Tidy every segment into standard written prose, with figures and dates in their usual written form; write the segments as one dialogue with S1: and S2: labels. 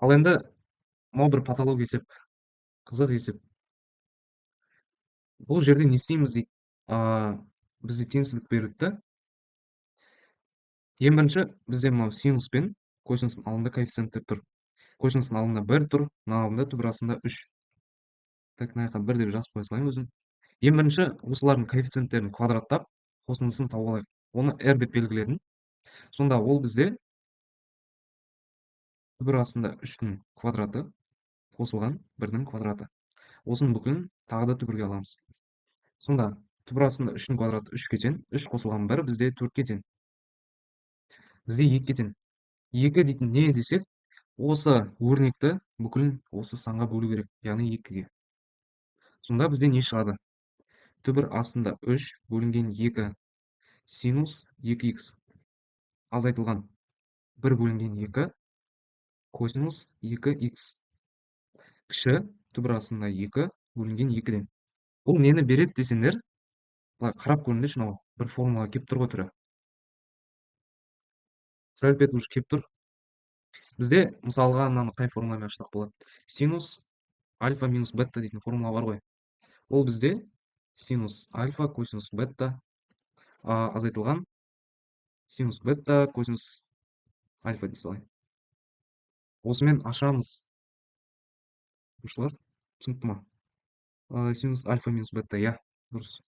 S1: Ал енді мынау бір патология есеп, қызық есеп. Бұл жерде не істейміз дейді. Бізде теңсіздік берілді да. Ең бірінші бізде мынау синус пен косинустың алдында коэффициенттер тұр. Косинустың алдында 1 тұр, мына алдында түбір астында 3. Так, мына жаққа 1 деп жазып қоя салайын өзім. Ең бірінші осылардың коэффициенттерін квадраттап, қосындысын тауып алайық. Оны r деп белгіледім. Сонда ол бізде түбір астында 3-тің квадраты қосылған 1-дің квадраты. Осының бүкілін тағы да түбірге аламыз. Сонда түбір астында 3-тің квадраты 3-ке тең, 3 қосылған 1 бізде 4-ке тең. Бізде 2-ке тең. 2 дейтін не десек, осы өрнекті бүкілін осы санға бөлу керек, яғни 2-ге. Сонда бізде не шығады? Түбір астында 3 бөлінген 2 синус 2х азайтылған 1 бөлінген 2 косинус 2х кіші түбір астында 2 бөлінген 2-ден. Бұл нені береді десеңдер, былай қарап көріңдерші, мынау бір формула келіп тұр ғой түрі. Сәл бет уже келіп тұр. Бізде мысалға мынаны қай формуламен ашсақ болады? Синус альфа минус бета дейтін формула бар ғой. Ол бізде синус альфа косинус бета азайтылған синус бета косинус альфа дей салайын. Осымен ашамыз. Оқушылар түсінікті ма? Синус альфа минус бета, иә, дұрыс.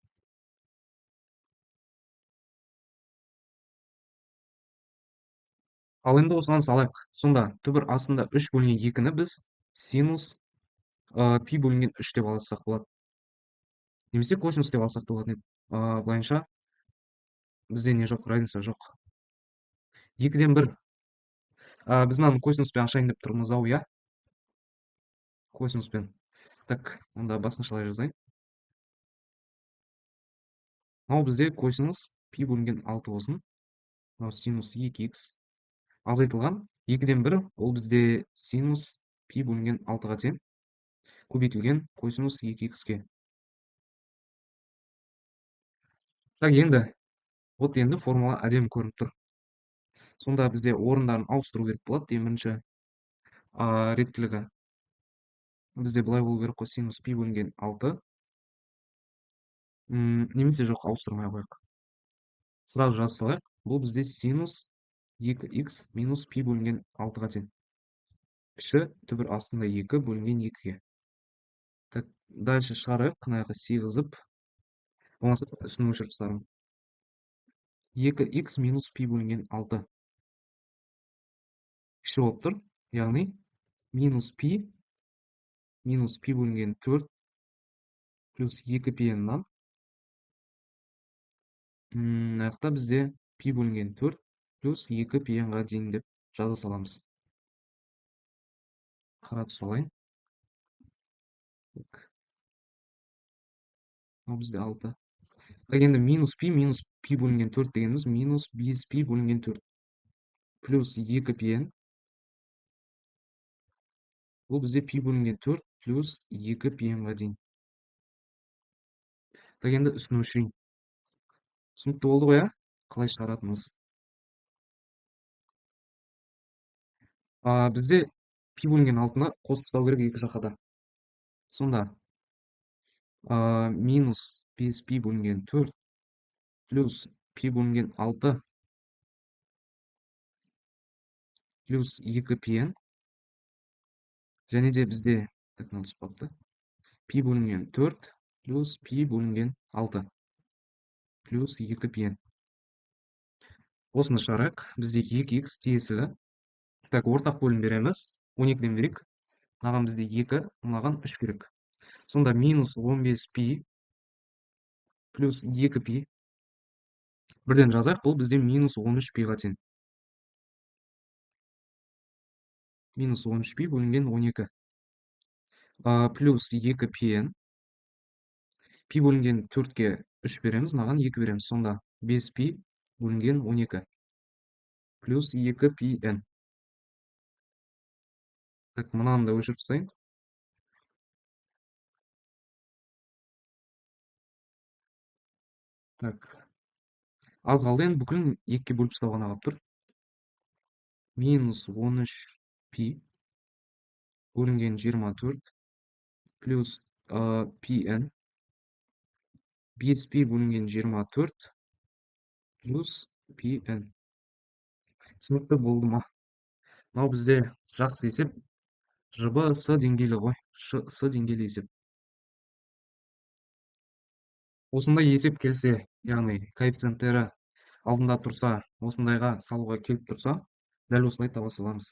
S1: Ал енді осыған салайық. Сонда түбір астында 3 бөлінген 2-ні біз синус пи бөлінген 3 деп алсақ болады. Немесе косинус деп алсақ та болады. Былайынша бізде не жоқ, разница жоқ. 2-ден 1. Біз мынаны косинуспен ашайын деп тұрмыз ау, иә? Косинуспен. Так, онда басқашалай жазайын. Мынау бізде косинус пи бөлінген 6 болсын. Мынау синус 2х азайтылған 2-ден 1, ол бізде синус пи бөлінген 6-ға тең. Көбейтілген косинус 2х-ке. Так, енді вот енді формула әдемі көрініп тұр. Сонда бізде орындарын ауыстыру керек болады. Ең бірінші реттілігі бізде былай болу керек қой, синус пи бөлінген 6. Немесе жоқ, ауыстырмай қояйық. Сразу жаза салайық. Бұл бізде синус 2х минус пи бөлінген 6-ға тең. Кіші түбір астында 2 бөлінген 2-ге. Так, дальше шығарайық, мына жаққа сыйғызып, болмаса үстін өшіріп тастармын. 2х минус пи бөлінген 6 кіші болып тұр, яғни минус пи бөлінген 4 плюс 2 пи-нан. Мына жақта бізде пи бөлінген 4 плюс 2 пи-нға дейін деп жаза саламыз. Қара түс алайын. Ол бізде 6. Енді минус пи бөлінген 4 дегеніміз минус 5 пи бөлінген 4 плюс 2 пи-н. Бұл бізде пи бөлінген 4 плюс 2 пи-нға дейін. Так, енді үстін өшірейін. Түсінікті болды ғой, қалай шығаратынымыз. Бізде пи бөлінген 6-ны қосып тастау керек екі жаққа да. Сонда минус 5 пи бөлінген 4 плюс пи бөлінген 6 плюс 2 пи-н. Және де бізде пи бөлінген 4 плюс пи бөлінген 6 плюс 2 пи-н. Осыны шығарайық. Бізде 2х тиесілі. Так, ортақ бөлім береміз. 12-ден берейік. Мынаған бізде 2, мынаған 3 керек. Сонда минус 15 пи плюс 2 пи. Бірден жазайық, бұл бізде минус 13 пи-ға тең. Минус 13 пи бөлінген 12. Плюс 2 пи-н. Пи бөлінген 4-ке 3 береміз, мынаған 2 береміз. Сонда 5 пи бөлінген 12. Плюс 2 пи-н. Так, мынаны да өшіріп тастайын. Так. Аз қалды, енді бүкілін 2-ке бөліп тастауға қалып тұр. Минус 13 пи бөлінген 24 плюс pn 5p бөлінген 24 плюс pn. Түсінікті болды ма? Мынау бізде жақсы есеп. ЖБ С деңгейлі ғой. С деңгейлі есеп. Осындай есеп келсе, яғни коэффициенттері алдында тұрса, осындайға салуға келіп тұрса, дәл осылай таба саламыз.